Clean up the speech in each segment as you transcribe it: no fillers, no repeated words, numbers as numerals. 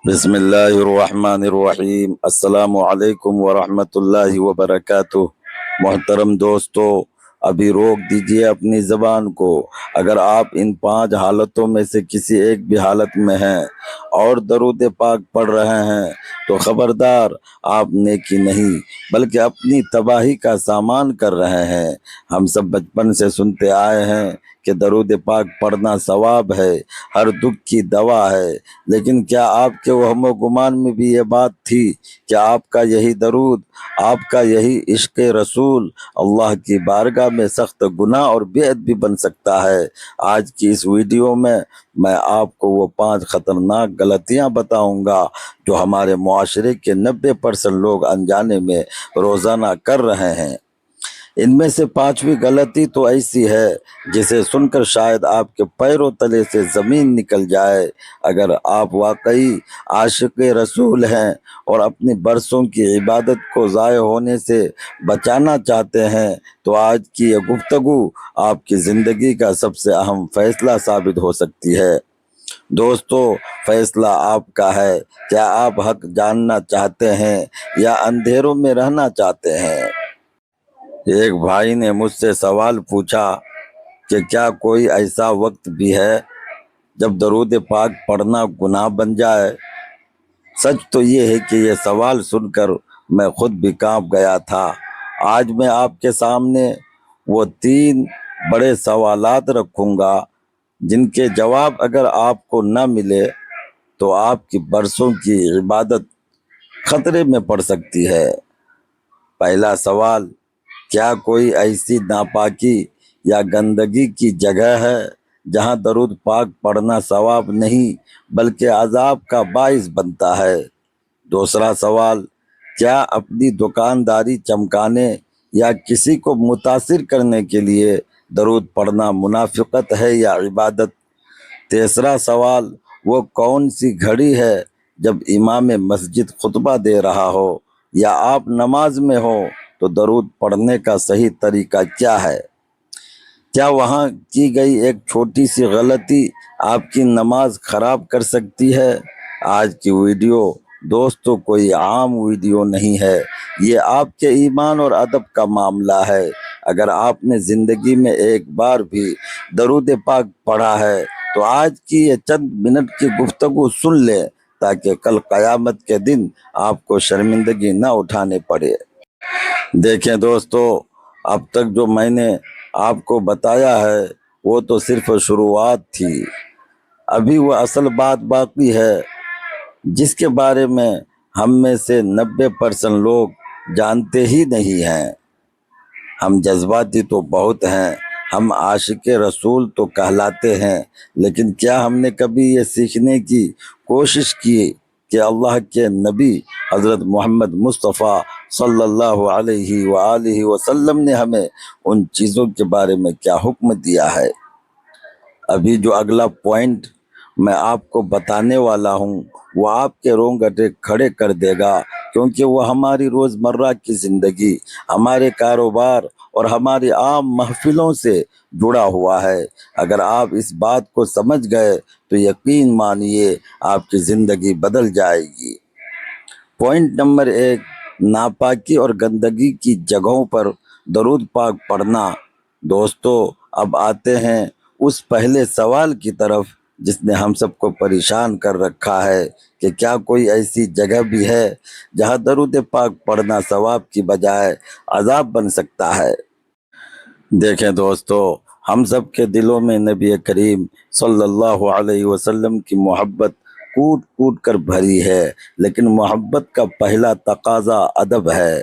بسم اللہ الرحمن الرحیم۔ السلام علیکم ورحمۃ اللہ وبرکاتہ۔ محترم دوستو، ابھی روک دیجئے اپنی زبان کو۔ اگر آپ ان 5 حالتوں میں سے کسی ایک بھی حالت میں ہیں اور درود پاک پڑھ رہے ہیں تو خبردار، آپ نیکی نہیں بلکہ اپنی تباہی کا سامان کر رہے ہیں۔ ہم سب بچپن سے سنتے آئے ہیں کہ درود پاک پڑھنا ثواب ہے، ہر دکھ کی دوا ہے، لیکن کیا آپ کے وہم و گمان میں بھی یہ بات تھی کہ آپ کا یہی درود، آپ کا یہی عشق رسول اللہ کی بارگاہ میں سخت گناہ اور بیعت بھی بن سکتا ہے؟ آج کی اس ویڈیو میں آپ کو وہ 5 خطرناک غلطیاں بتاؤں گا جو ہمارے معاشرے کے 90% لوگ انجانے میں روزانہ کر رہے ہیں۔ ان میں سے 5ویں غلطی تو ایسی ہے جسے سن کر شاید آپ کے پیروں تلے سے زمین نکل جائے۔ اگر آپ واقعی عاشق رسول ہیں اور اپنی برسوں کی عبادت کو ضائع ہونے سے بچانا چاہتے ہیں تو آج کی یہ گفتگو آپ کی زندگی کا سب سے اہم فیصلہ ثابت ہو سکتی ہے۔ دوستو، فیصلہ آپ کا ہے۔ کیا آپ حق جاننا چاہتے ہیں یا اندھیروں میں رہنا چاہتے ہیں؟ ایک بھائی نے مجھ سے سوال پوچھا کہ کیا کوئی ایسا وقت بھی ہے جب درود پاک پڑھنا گناہ بن جائے؟ سچ تو یہ ہے کہ یہ سوال سن کر میں خود بھی کانپ گیا تھا۔ آج میں آپ کے سامنے وہ 3 بڑے سوالات رکھوں گا جن کے جواب اگر آپ کو نہ ملے تو آپ کی برسوں کی عبادت خطرے میں پڑ سکتی ہے۔ پہلا سوال، کیا کوئی ایسی ناپاکی یا گندگی کی جگہ ہے جہاں درود پاک پڑھنا ثواب نہیں بلکہ عذاب کا باعث بنتا ہے؟ دوسرا سوال، کیا اپنی دکانداری چمکانے یا کسی کو متاثر کرنے کے لیے درود پڑھنا منافقت ہے یا عبادت؟ تیسرا سوال، وہ کون سی گھڑی ہے جب امام مسجد خطبہ دے رہا ہو یا آپ نماز میں ہو تو درود پڑھنے کا صحیح طریقہ کیا ہے؟ کیا وہاں کی گئی ایک چھوٹی سی غلطی آپ کی نماز خراب کر سکتی ہے؟ آج کی ویڈیو دوستو کوئی عام ویڈیو نہیں ہے، یہ آپ کے ایمان اور ادب کا معاملہ ہے۔ اگر آپ نے زندگی میں ایک بار بھی درود پاک پڑھا ہے تو آج کی یہ چند منٹ کی گفتگو سن لیں تاکہ کل قیامت کے دن آپ کو شرمندگی نہ اٹھانے پڑے۔ دیکھیں دوستو، اب تک جو میں نے آپ کو بتایا ہے وہ تو صرف شروعات تھی، ابھی وہ اصل بات باقی ہے جس کے بارے میں ہم میں سے 90% لوگ جانتے ہی نہیں ہیں۔ ہم جذباتی تو بہت ہیں، ہم عاشق رسول تو کہلاتے ہیں، لیکن کیا ہم نے کبھی یہ سیکھنے کی کوشش کی کہ اللہ کے نبی حضرت محمد مصطفیٰ صلی اللہ علیہ وآلہ وسلم نے ہمیں ان چیزوں کے بارے میں کیا حکم دیا ہے؟ ابھی جو اگلا پوائنٹ میں آپ کو بتانے والا ہوں وہ آپ کے رونگٹے کھڑے کر دے گا، کیونکہ وہ ہماری روزمرہ کی زندگی، ہمارے کاروبار اور ہماری عام محفلوں سے جڑا ہوا ہے۔ اگر آپ اس بات کو سمجھ گئے تو یقین مانیے آپ کی زندگی بدل جائے گی۔ پوائنٹ نمبر 1، ناپاکی اور گندگی کی جگہوں پر درود پاک پڑھنا۔ دوستو، اب آتے ہیں اس پہلے سوال کی طرف جس نے ہم سب کو پریشان کر رکھا ہے کہ کیا کوئی ایسی جگہ بھی ہے جہاں درود پاک پڑھنا ثواب کی بجائے عذاب بن سکتا ہے؟ دیکھیں دوستو، ہم سب کے دلوں میں نبی کریم صلی اللہ علیہ وسلم کی محبت کوٹ کوٹ کر بھری ہے، لیکن محبت کا پہلا تقاضا ادب ہے۔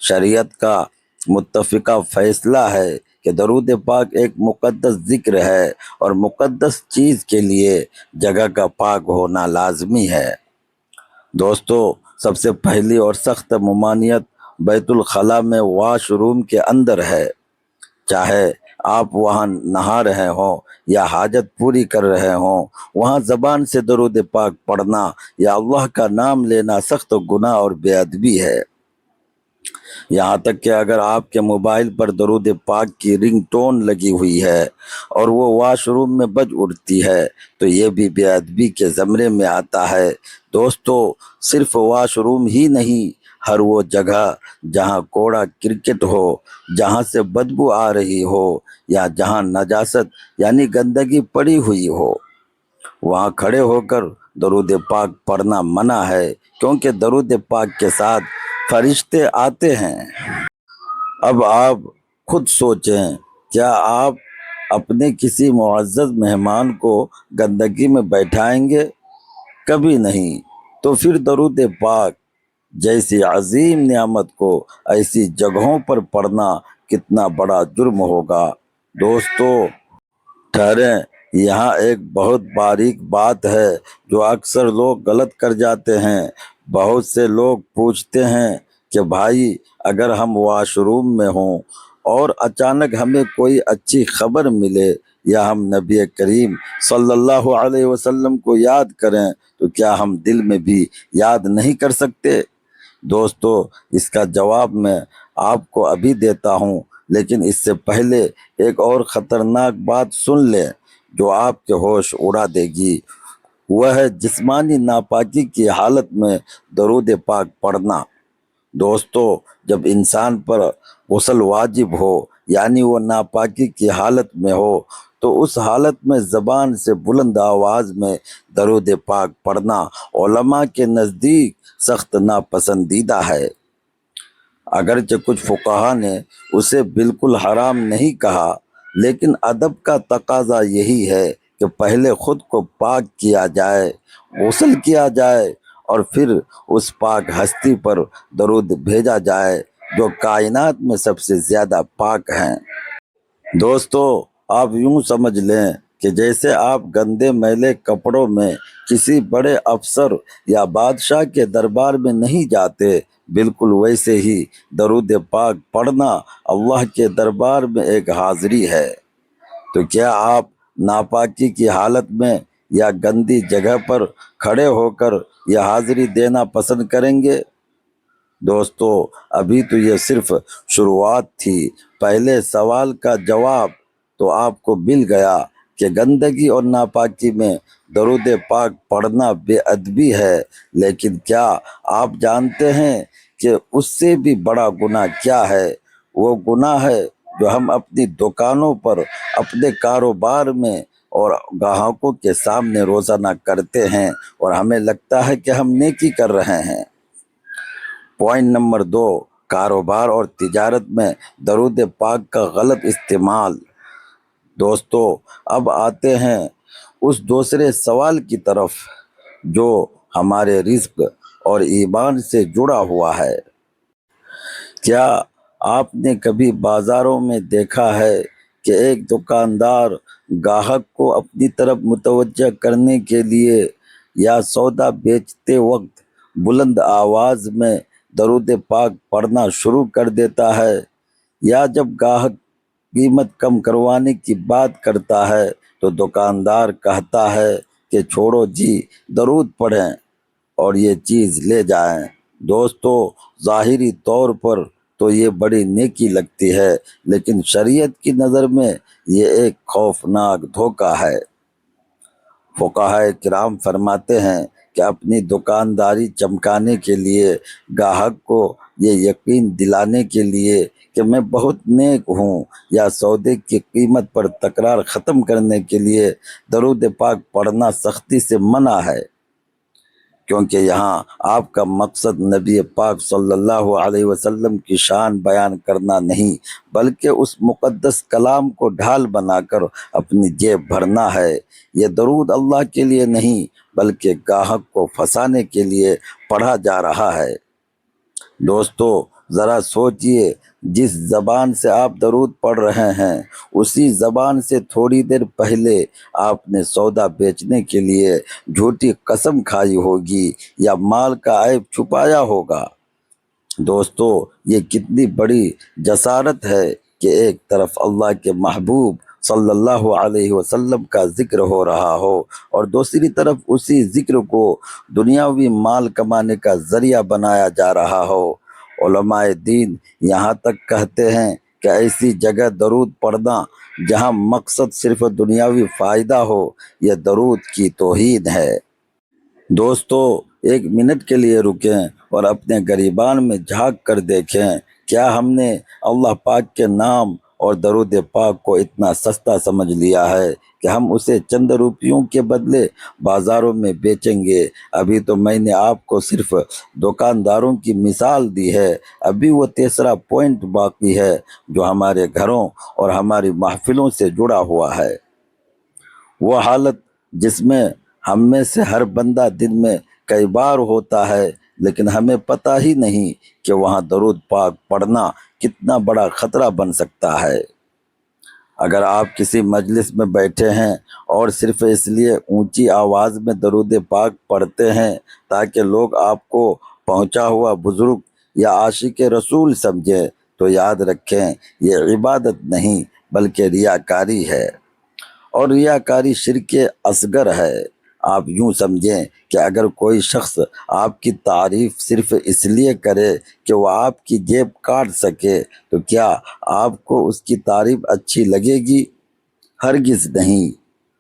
شریعت کا متفقہ فیصلہ ہے کہ درود پاک ایک مقدس ذکر ہے اور مقدس چیز کے لیے جگہ کا پاک ہونا لازمی ہے۔ دوستو، سب سے پہلی اور سخت ممانعت بیت الخلاء میں واش روم کے اندر ہے۔ چاہے آپ وہاں نہا رہے ہوں یا حاجت پوری کر رہے ہوں، وہاں زبان سے درود پاک پڑھنا یا اللہ کا نام لینا سخت گناہ اور بے ادبی ہے۔ یہاں تک کہ اگر آپ کے موبائل پر درود پاک کی رنگ ٹون لگی ہوئی ہے اور وہ واش روم میں بج اٹھتی ہے تو یہ بھی بے ادبی کے زمرے میں آتا ہے۔ دوستو، صرف واش روم ہی نہیں، ہر وہ جگہ جہاں کوڑا کرکٹ ہو، جہاں سے بدبو آ رہی ہو، یا جہاں نجاست یعنی گندگی پڑی ہوئی ہو، وہاں کھڑے ہو کر درود پاک پڑھنا منع ہے، کیونکہ درود پاک کے ساتھ فرشتے آتے ہیں۔ اب آپ خود سوچیں، کیا آپ اپنے کسی معزز مہمان کو گندگی میں بیٹھائیں گے؟ کبھی نہیں۔ تو پھر درود پاک جیسی عظیم نعمت کو ایسی جگہوں پر پڑھنا کتنا بڑا جرم ہوگا۔ دوستو، ٹھہریں، یہاں ایک بہت باریک بات ہے جو اکثر لوگ غلط کر جاتے ہیں۔ بہت سے لوگ پوچھتے ہیں کہ بھائی، اگر ہم واش روم میں ہوں اور اچانک ہمیں کوئی اچھی خبر ملے یا ہم نبی کریم صلی اللہ علیہ وسلم کو یاد کریں تو کیا ہم دل میں بھی یاد نہیں کر سکتے؟ دوستو، اس کا جواب میں آپ کو ابھی دیتا ہوں، لیکن اس سے پہلے ایک اور خطرناک بات سن لیں جو آپ کے ہوش اڑا دے گی۔ وہ ہے جسمانی ناپاکی کی حالت میں درود پاک پڑھنا۔ دوستو، جب انسان پر غسل واجب ہو، یعنی وہ ناپاکی کی حالت میں ہو، تو اس حالت میں زبان سے بلند آواز میں درود پاک پڑھنا علماء کے نزدیک سخت ناپسندیدہ ہے۔ اگرچہ کچھ فقہا نے اسے بالکل حرام نہیں کہا، لیکن ادب کا تقاضا یہی ہے کہ پہلے خود کو پاک کیا جائے، غسل کیا جائے، اور پھر اس پاک ہستی پر درود بھیجا جائے جو کائنات میں سب سے زیادہ پاک ہیں۔ دوستو، آپ یوں سمجھ لیں کہ جیسے آپ گندے میلے کپڑوں میں کسی بڑے افسر یا بادشاہ کے دربار میں نہیں جاتے، بالکل ویسے ہی درود پاک پڑھنا اللہ کے دربار میں ایک حاضری ہے۔ تو کیا آپ ناپاکی کی حالت میں یا گندی جگہ پر کھڑے ہو کر یہ حاضری دینا پسند کریں گے؟ دوستو، ابھی تو یہ صرف شروعات تھی۔ پہلے سوال کا جواب تو آپ کو مل گیا کہ گندگی اور ناپاکی میں درود پاک پڑھنا بے ادبی ہے، لیکن کیا آپ جانتے ہیں کہ اس سے بھی بڑا گناہ کیا ہے؟ وہ گناہ ہے جو ہم اپنی دکانوں پر، اپنے کاروبار میں اور گاہکوں کے سامنے روزانہ کرتے ہیں اور ہمیں لگتا ہے کہ ہم نیکی کر رہے ہیں۔ پوائنٹ نمبر 2، کاروبار اور تجارت میں درود پاک کا غلط استعمال۔ دوستو، اب آتے ہیں اس دوسرے سوال کی طرف جو ہمارے رزق اور ایمان سے جڑا ہوا ہے۔ کیا آپ نے کبھی بازاروں میں دیکھا ہے کہ ایک دکاندار گاہک کو اپنی طرف متوجہ کرنے کے لیے یا سودا بیچتے وقت بلند آواز میں درود پاک پڑھنا شروع کر دیتا ہے، یا جب گاہک قیمت کم کروانے کی بات کرتا ہے تو دکاندار کہتا ہے کہ چھوڑو جی، درود پڑھیں اور یہ چیز لے جائیں؟ دوستو، ظاہری طور پر تو یہ بڑی نیکی لگتی ہے، لیکن شریعت کی نظر میں یہ ایک خوفناک دھوکہ ہے۔ فقہائے کرام فرماتے ہیں کہ اپنی دکانداری چمکانے کے لیے، گاہک کو یہ یقین دلانے کے لیے کہ میں بہت نیک ہوں، یا سودے کی قیمت پر تکرار ختم کرنے کے لیے درود پاک پڑھنا سختی سے منع ہے، کیونکہ یہاں آپ کا مقصد نبی پاک صلی اللہ علیہ وسلم کی شان بیان کرنا نہیں، بلکہ اس مقدس کلام کو ڈھال بنا کر اپنی جیب بھرنا ہے۔ یہ درود اللہ کے لیے نہیں بلکہ گاہک کو پھنسانے کے لیے پڑھا جا رہا ہے۔ دوستو، ذرا سوچئے، جس زبان سے آپ درود پڑھ رہے ہیں اسی زبان سے تھوڑی دیر پہلے آپ نے سودا بیچنے کے لیے جھوٹی قسم کھائی ہوگی یا مال کا عیب چھپایا ہوگا۔ دوستو، یہ کتنی بڑی جسارت ہے کہ ایک طرف اللہ کے محبوب صلی اللہ علیہ وسلم کا ذکر ہو رہا ہو اور دوسری طرف اسی ذکر کو دنیاوی مال کمانے کا ذریعہ بنایا جا رہا ہو، علماء دین یہاں تک کہتے ہیں کہ ایسی جگہ درود پڑھنا جہاں مقصد صرف دنیاوی فائدہ ہو، یہ درود کی توہین ہے۔ دوستو، ایک منٹ کے لیے رکیں اور اپنے گریبان میں جھانک کر دیکھیں، کیا ہم نے اللہ پاک کے نام اور درود پاک کو اتنا سستا سمجھ لیا ہے کہ ہم اسے چند روپیوں کے بدلے بازاروں میں بیچیں گے؟ ابھی تو میں نے آپ کو صرف دکانداروں کی مثال دی ہے، ابھی وہ تیسرا پوائنٹ باقی ہے جو ہمارے گھروں اور ہماری محفلوں سے جڑا ہوا ہے۔ وہ حالت جس میں ہم میں سے ہر بندہ دن میں کئی بار ہوتا ہے، لیکن ہمیں پتہ ہی نہیں کہ وہاں درود پاک پڑھنا کتنا بڑا خطرہ بن سکتا ہے۔ اگر آپ کسی مجلس میں بیٹھے ہیں اور صرف اس لیے اونچی آواز میں درود پاک پڑھتے ہیں تاکہ لوگ آپ کو پہنچا ہوا بزرگ یا عاشق رسول سمجھیں، تو یاد رکھیں یہ عبادت نہیں بلکہ ریاکاری ہے، اور ریاکاری شرک اصغر ہے۔ آپ یوں سمجھیں کہ اگر کوئی شخص آپ کی تعریف صرف اس لیے کرے کہ وہ آپ کی جیب کاٹ سکے تو کیا آپ کو اس کی تعریف اچھی لگے گی؟ ہرگز نہیں۔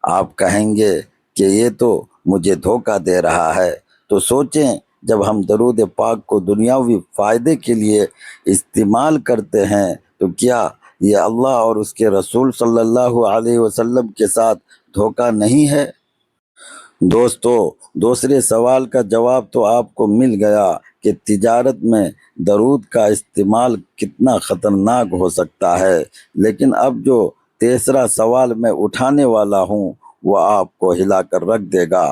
آپ کہیں گے کہ یہ تو مجھے دھوکہ دے رہا ہے۔ تو سوچیں، جب ہم درود پاک کو دنیاوی فائدے کے لیے استعمال کرتے ہیں تو کیا یہ اللہ اور اس کے رسول صلی اللہ علیہ وسلم کے ساتھ دھوکہ نہیں ہے؟ دوستو، دوسرے سوال کا جواب تو آپ کو مل گیا کہ تجارت میں درود کا استعمال کتنا خطرناک ہو سکتا ہے، لیکن اب جو تیسرا سوال میں اٹھانے والا ہوں وہ آپ کو ہلا کر رکھ دے گا۔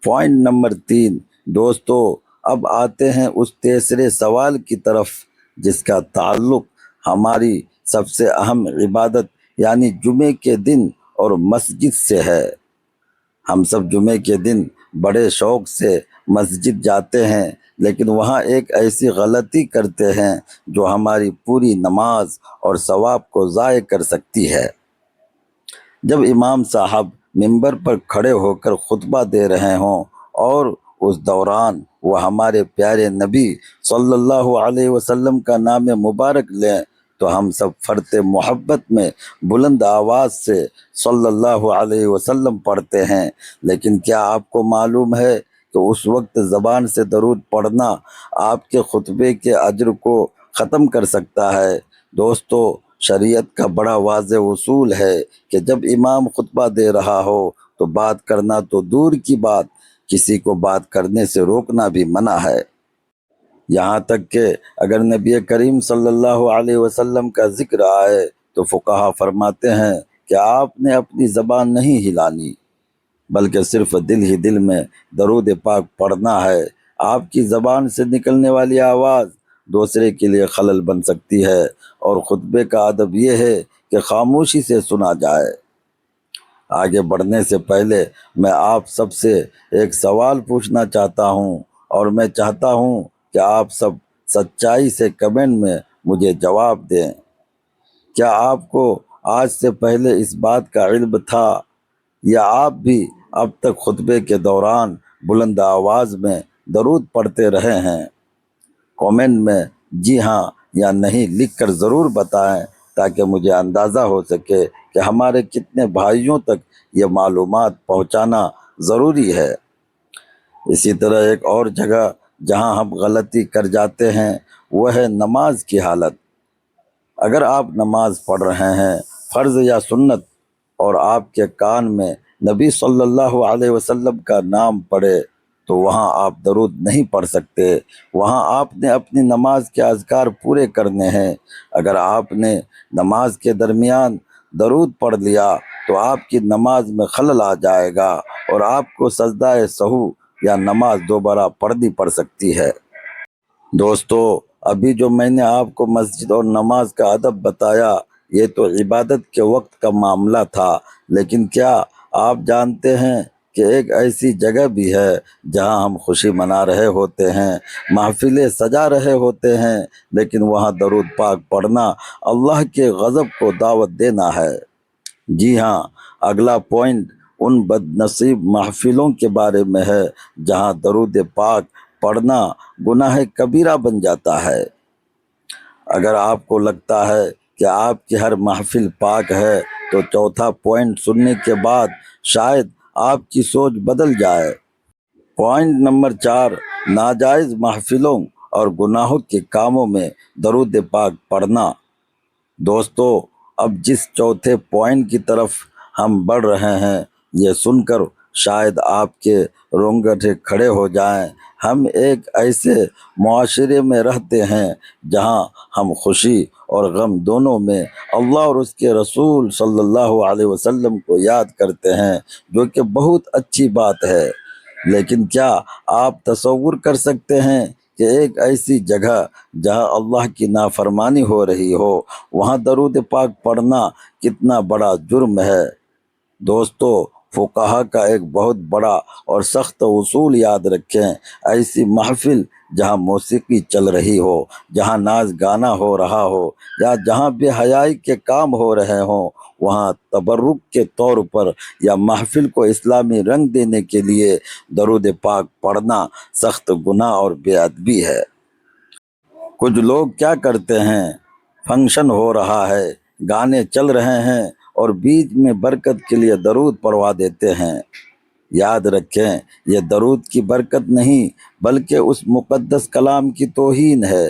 Point number 3۔ دوستو، اب آتے ہیں اس تیسرے سوال کی طرف جس کا تعلق ہماری سب سے اہم عبادت یعنی جمعے کے دن اور مسجد سے ہے۔ ہم سب جمعے کے دن بڑے شوق سے مسجد جاتے ہیں، لیکن وہاں ایک ایسی غلطی کرتے ہیں جو ہماری پوری نماز اور ثواب کو ضائع کر سکتی ہے۔ جب امام صاحب منبر پر کھڑے ہو کر خطبہ دے رہے ہوں اور اس دوران وہ ہمارے پیارے نبی صلی اللہ علیہ وسلم کا نام مبارک لیں تو ہم سب فرط محبت میں بلند آواز سے صلی اللہ علیہ وسلم پڑھتے ہیں، لیکن کیا آپ کو معلوم ہے کہ اس وقت زبان سے درود پڑھنا آپ کے خطبے کے اجر کو ختم کر سکتا ہے؟ دوستو، شریعت کا بڑا واضح اصول ہے کہ جب امام خطبہ دے رہا ہو تو بات کرنا تو دور کی بات، کسی کو بات کرنے سے روکنا بھی منع ہے۔ یہاں تک کہ اگر نبی کریم صلی اللہ علیہ وسلم کا ذکر آئے تو فقہا فرماتے ہیں کہ آپ نے اپنی زبان نہیں ہلانی بلکہ صرف دل ہی دل میں درود پاک پڑھنا ہے۔ آپ کی زبان سے نکلنے والی آواز دوسرے کے لیے خلل بن سکتی ہے، اور خطبے کا ادب یہ ہے کہ خاموشی سے سنا جائے۔ آگے بڑھنے سے پہلے میں آپ سب سے ایک سوال پوچھنا چاہتا ہوں، اور میں چاہتا ہوں کہ آپ سب سچائی سے کمنٹ میں مجھے جواب دیں۔ کیا آپ کو آج سے پہلے اس بات کا علم تھا، یا آپ بھی اب تک خطبے کے دوران بلند آواز میں درود پڑھتے رہے ہیں؟ کامنٹ میں جی ہاں یا نہیں لکھ کر ضرور بتائیں تاکہ مجھے اندازہ ہو سکے کہ ہمارے کتنے بھائیوں تک یہ معلومات پہنچانا ضروری ہے۔ اسی طرح ایک اور جگہ جہاں ہم غلطی کر جاتے ہیں وہ ہے نماز کی حالت۔ اگر آپ نماز پڑھ رہے ہیں، فرض یا سنت، اور آپ کے کان میں نبی صلی اللہ علیہ وسلم کا نام پڑے تو وہاں آپ درود نہیں پڑھ سکتے، وہاں آپ نے اپنی نماز کے اذکار پورے کرنے ہیں۔ اگر آپ نے نماز کے درمیان درود پڑھ لیا تو آپ کی نماز میں خلل آ جائے گا اور آپ کو سجدہ سہو یا نماز دوبارہ پڑھنی پڑ سکتی ہے۔ دوستو، ابھی جو میں نے آپ کو مسجد اور نماز کا ادب بتایا یہ تو عبادت کے وقت کا معاملہ تھا، لیکن کیا آپ جانتے ہیں کہ ایک ایسی جگہ بھی ہے جہاں ہم خوشی منا رہے ہوتے ہیں، محفلیں سجا رہے ہوتے ہیں، لیکن وہاں درود پاک پڑھنا اللہ کے غضب کو دعوت دینا ہے؟ جی ہاں، اگلا پوائنٹ ان بد نصیب محفلوں کے بارے میں ہے جہاں درود پاک پڑھنا گناہ کبیرہ بن جاتا ہے۔ اگر آپ کو لگتا ہے کہ آپ کی ہر محفل پاک ہے تو چوتھا پوائنٹ سننے کے بعد شاید آپ کی سوچ بدل جائے۔ پوائنٹ نمبر 4، ناجائز محفلوں اور گناہوں کے کاموں میں درود پاک پڑھنا۔ دوستو، اب جس چوتھے پوائنٹ کی طرف ہم بڑھ رہے ہیں، یہ سن کر شاید آپ کے رونگٹے کھڑے ہو جائیں۔ ہم ایک ایسے معاشرے میں رہتے ہیں جہاں ہم خوشی اور غم دونوں میں اللہ اور اس کے رسول صلی اللہ علیہ وسلم کو یاد کرتے ہیں، جو کہ بہت اچھی بات ہے۔ لیکن کیا آپ تصور کر سکتے ہیں کہ ایک ایسی جگہ جہاں اللہ کی نافرمانی ہو رہی ہو، وہاں درود پاک پڑھنا کتنا بڑا جرم ہے؟ دوستو، فقہا کا ایک بہت بڑا اور سخت اصول یاد رکھیں۔ ایسی محفل جہاں موسیقی چل رہی ہو، جہاں ناچ گانا ہو رہا ہو، یا جہاں بے حیائی کے کام ہو رہے ہوں، وہاں تبرک کے طور پر یا محفل کو اسلامی رنگ دینے کے لیے درود پاک پڑھنا سخت گناہ اور بے ادبی ہے۔ کچھ لوگ کیا کرتے ہیں، فنکشن ہو رہا ہے، گانے چل رہے ہیں اور بیچ میں برکت کے لیے درود پڑھوا دیتے ہیں۔ یاد رکھیں، یہ درود کی برکت نہیں بلکہ اس مقدس کلام کی توہین ہے۔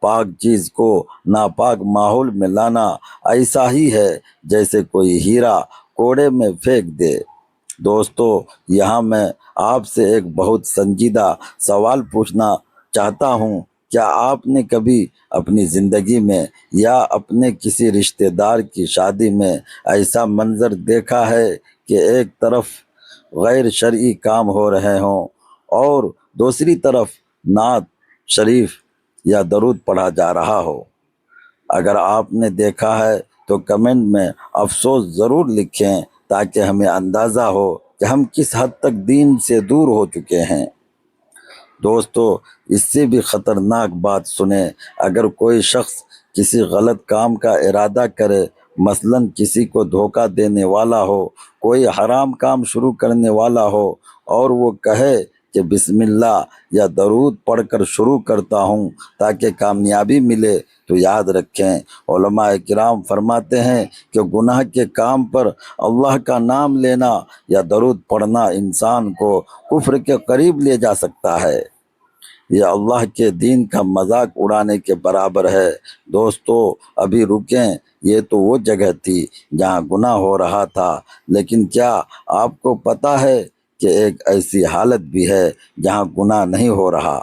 پاک چیز کو ناپاک ماحول میں لانا ایسا ہی ہے جیسے کوئی ہیرا کوڑے میں پھینک دے۔ دوستو، یہاں میں آپ سے ایک بہت سنجیدہ سوال پوچھنا چاہتا ہوں۔ کیا آپ نے کبھی اپنی زندگی میں یا اپنے کسی رشتہ دار کی شادی میں ایسا منظر دیکھا ہے کہ ایک طرف غیر شرعی کام ہو رہے ہوں اور دوسری طرف نعت شریف یا درود پڑھا جا رہا ہو؟ اگر آپ نے دیکھا ہے تو کمنٹ میں افسوس ضرور لکھیں تاکہ ہمیں اندازہ ہو کہ ہم کس حد تک دین سے دور ہو چکے ہیں۔ دوستو، اس سے بھی خطرناک بات سنیں۔ اگر کوئی شخص کسی غلط کام کا ارادہ کرے، مثلاً کسی کو دھوکہ دینے والا ہو، کوئی حرام کام شروع کرنے والا ہو، اور وہ کہے کہ بسم اللہ یا درود پڑھ کر شروع کرتا ہوں تاکہ کامیابی ملے، تو یاد رکھیں، علماء کرام فرماتے ہیں کہ گناہ کے کام پر اللہ کا نام لینا یا درود پڑھنا انسان کو کفر کے قریب لے جا سکتا ہے۔ یہ اللہ کے دین کا مذاق اڑانے کے برابر ہے۔ دوستو، ابھی رکیں، یہ تو وہ جگہ تھی جہاں گناہ ہو رہا تھا، لیکن کیا آپ کو پتہ ہے کہ ایک ایسی حالت بھی ہے جہاں گناہ نہیں ہو رہا؟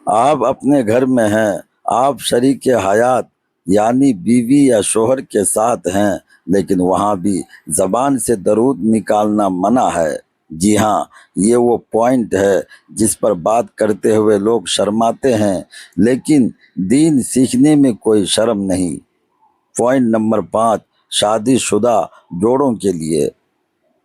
آپ اپنے گھر میں ہیں، آپ شریک حیات یعنی بیوی یا شوہر کے ساتھ ہیں، لیکن وہاں بھی زبان سے درود نکالنا منع ہے۔ جی ہاں، یہ وہ پوائنٹ ہے جس پر بات کرتے ہوئے لوگ شرماتے ہیں، لیکن دین سیکھنے میں کوئی شرم نہیں۔ پوائنٹ نمبر 5، شادی شدہ جوڑوں کے لیے۔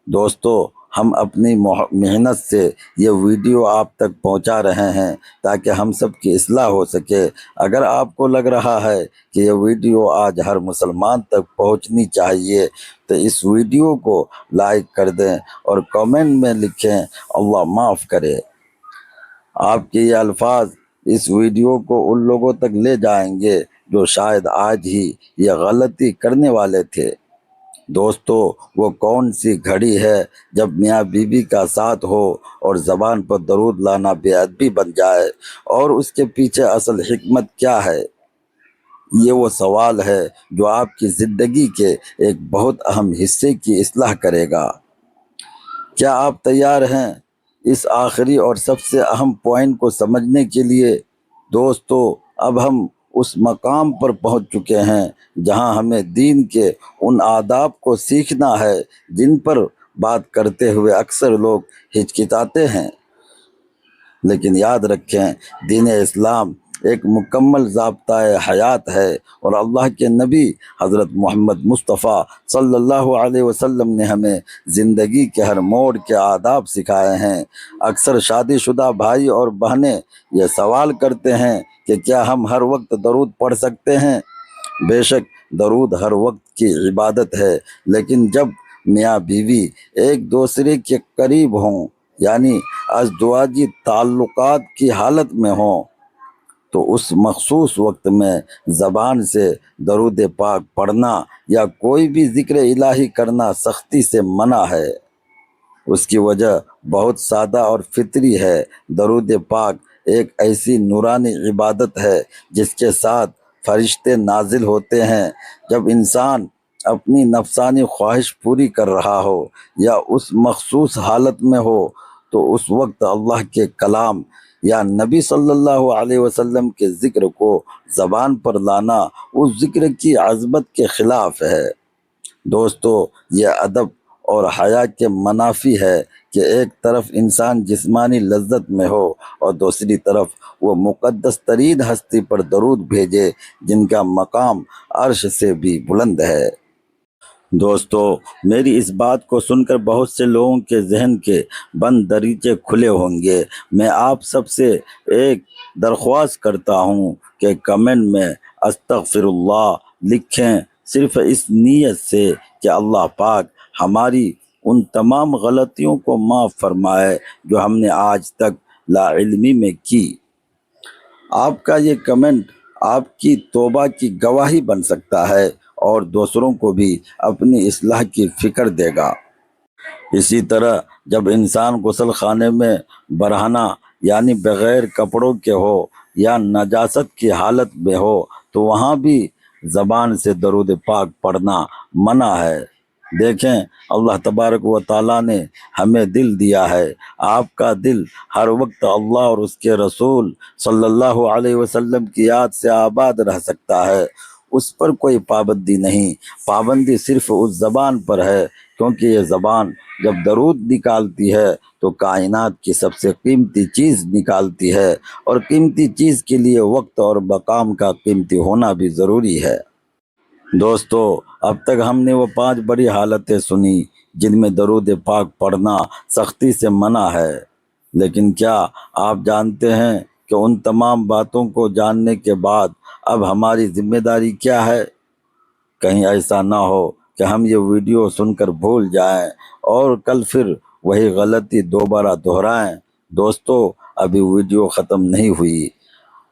دوستو، ہم اپنی محنت سے یہ ویڈیو آپ تک پہنچا رہے ہیں تاکہ ہم سب کی اصلاح ہو سکے۔ اگر آپ کو لگ رہا ہے کہ یہ ویڈیو آج ہر مسلمان تک پہنچنی چاہیے تو اس ویڈیو کو لائک کر دیں اور کامنٹ میں لکھیں اللہ معاف کرے۔ آپ کے یہ الفاظ اس ویڈیو کو ان لوگوں تک لے جائیں گے جو شاید آج ہی یہ غلطی کرنے والے تھے۔ دوستو، وہ کون سی گھڑی ہے جب میاں بیوی کا ساتھ ہو اور زبان پر درود لانا بے ادبی بن جائے، اور اس کے پیچھے اصل حکمت کیا ہے؟ یہ وہ سوال ہے جو آپ کی زندگی کے ایک بہت اہم حصے کی اصلاح کرے گا۔ کیا آپ تیار ہیں اس آخری اور سب سے اہم پوائنٹ کو سمجھنے کے لیے؟ دوستو، اب ہم اس مقام پر پہنچ چکے ہیں جہاں ہمیں دین کے ان آداب کو سیکھنا ہے جن پر بات کرتے ہوئے اکثر لوگ ہچکچاتے ہیں۔ لیکن یاد رکھیں، دین اسلام ایک مکمل ضابطۂ حیات ہے، اور اللہ کے نبی حضرت محمد مصطفیٰ صلی اللہ علیہ وسلم نے ہمیں زندگی کے ہر موڑ کے آداب سکھائے ہیں۔ اکثر شادی شدہ بھائی اور بہنیں یہ سوال کرتے ہیں کہ کیا ہم ہر وقت درود پڑھ سکتے ہیں؟ بے شک، درود ہر وقت کی عبادت ہے، لیکن جب میاں بیوی ایک دوسرے کے قریب ہوں، یعنی ازدواجی تعلقات کی حالت میں ہوں، تو اس مخصوص وقت میں زبان سے درود پاک پڑھنا یا کوئی بھی ذکر الہی کرنا سختی سے منع ہے۔ اس کی وجہ بہت سادہ اور فطری ہے۔ درود پاک ایک ایسی نورانی عبادت ہے جس کے ساتھ فرشتے نازل ہوتے ہیں۔ جب انسان اپنی نفسانی خواہش پوری کر رہا ہو یا اس مخصوص حالت میں ہو تو اس وقت اللہ کے کلام یا نبی صلی اللہ علیہ وسلم کے ذکر کو زبان پر لانا اس ذکر کی عظمت کے خلاف ہے۔ دوستو، یہ ادب اور حیا کے منافی ہے کہ ایک طرف انسان جسمانی لذت میں ہو اور دوسری طرف وہ مقدس ترین ہستی پر درود بھیجے جن کا مقام عرش سے بھی بلند ہے۔ دوستو، میری اس بات کو سن کر بہت سے لوگوں کے ذہن کے بند دریچے کھلے ہوں گے۔ میں آپ سب سے ایک درخواست کرتا ہوں کہ کمنٹ میں استغفر اللہ لکھیں، صرف اس نیت سے کہ اللہ پاک ہماری ان تمام غلطیوں کو معاف فرمائے جو ہم نے آج تک لا علمی میں کی۔ آپ کا یہ کمنٹ آپ کی توبہ کی گواہی بن سکتا ہے اور دوسروں کو بھی اپنی اصلاح کی فکر دے گا۔ اسی طرح جب انسان غسل خانے میں برہنہ یعنی بغیر کپڑوں کے ہو یا نجاست کی حالت میں ہو تو وہاں بھی زبان سے درود پاک پڑھنا منع ہے۔ دیکھیں، اللہ تبارک و تعالیٰ نے ہمیں دل دیا ہے۔ آپ کا دل ہر وقت اللہ اور اس کے رسول صلی اللہ علیہ وسلم کی یاد سے آباد رہ سکتا ہے۔ اس پر کوئی پابندی نہیں، پابندی صرف اس زبان پر ہے، کیونکہ یہ زبان جب درود نکالتی ہے تو کائنات کی سب سے قیمتی چیز نکالتی ہے، اور قیمتی چیز کے لیے وقت اور مقام کا قیمتی ہونا بھی ضروری ہے۔ دوستو، اب تک ہم نے وہ 5 بڑی حالتیں سنی جن میں درود پاک پڑھنا سختی سے منع ہے، لیکن کیا آپ جانتے ہیں کہ ان تمام باتوں کو جاننے کے بعد اب ہماری ذمہ داری کیا ہے؟ کہیں ایسا نہ ہو کہ ہم یہ ویڈیو سن کر بھول جائیں اور کل پھر وہی غلطی دوبارہ دہرائیں۔ دوستو، ابھی ویڈیو ختم نہیں ہوئی۔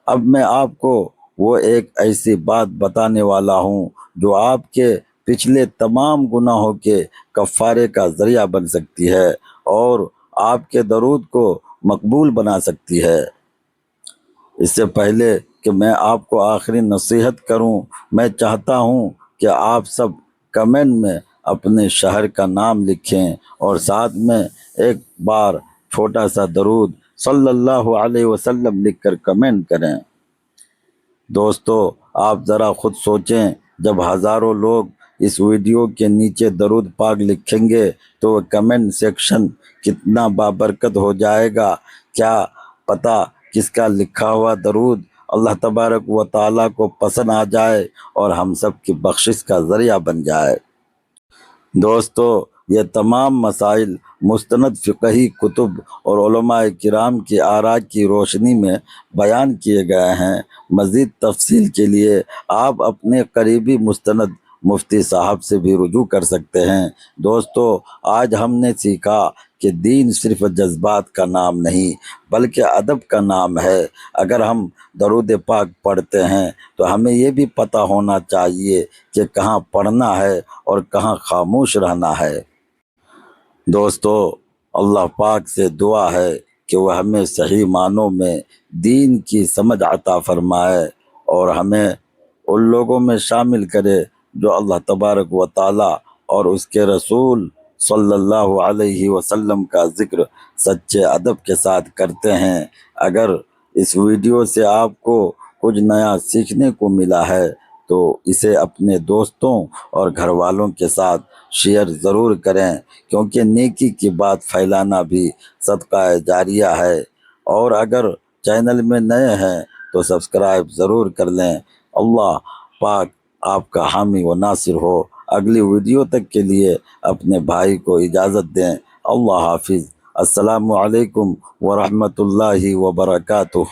اب میں آپ کو وہ ایک ایسی بات بتانے والا ہوں جو آپ کے پچھلے تمام گناہوں کے کفارے کا ذریعہ بن سکتی ہے اور آپ کے درود کو مقبول بنا سکتی ہے۔ اس سے پہلے کہ میں آپ کو آخری نصیحت کروں، میں چاہتا ہوں کہ آپ سب کمنٹ میں اپنے شہر کا نام لکھیں اور ساتھ میں ایک بار چھوٹا سا درود صلی اللہ علیہ وسلم لکھ کر کمنٹ کریں۔ دوستو، آپ ذرا خود سوچیں، جب ہزاروں لوگ اس ویڈیو کے نیچے درود پاک لکھیں گے تو وہ کمنٹ سیکشن کتنا بابرکت ہو جائے گا۔ کیا پتہ کس کا لکھا ہوا درود اللہ تبارک و تعالیٰ کو پسند آ جائے اور ہم سب کی بخشش کا ذریعہ بن جائے۔ دوستو، یہ تمام مسائل مستند فقہی کتب اور علماء کرام کی آراء کی روشنی میں بیان کیے گئے ہیں۔ مزید تفصیل کے لیے آپ اپنے قریبی مستند مفتی صاحب سے بھی رجوع کر سکتے ہیں۔ دوستو، آج ہم نے سیکھا کہ دین صرف جذبات کا نام نہیں بلکہ ادب کا نام ہے۔ اگر ہم درود پاک پڑھتے ہیں تو ہمیں یہ بھی پتہ ہونا چاہیے کہ کہاں پڑھنا ہے اور کہاں خاموش رہنا ہے۔ دوستو، اللہ پاک سے دعا ہے کہ وہ ہمیں صحیح معنوں میں دین کی سمجھ عطا فرمائے اور ہمیں ان لوگوں میں شامل کرے جو اللہ تبارک و تعالیٰ اور اس کے رسول صلی اللہ علیہ وسلم کا ذکر سچے ادب کے ساتھ کرتے ہیں۔ اگر اس ویڈیو سے آپ کو کچھ نیا سیکھنے کو ملا ہے تو اسے اپنے دوستوں اور گھر والوں کے ساتھ شیئر ضرور کریں، کیونکہ نیکی کی بات پھیلانا بھی صدقہ جاریہ ہے۔ اور اگر چینل میں نئے ہیں تو سبسکرائب ضرور کر لیں۔ اللہ پاک آپ کا حامی و ناصر ہو۔ اگلی ویڈیو تک کے لیے اپنے بھائی کو اجازت دیں۔ اللہ حافظ۔ السلام علیکم ورحمۃ اللہ وبرکاتہ۔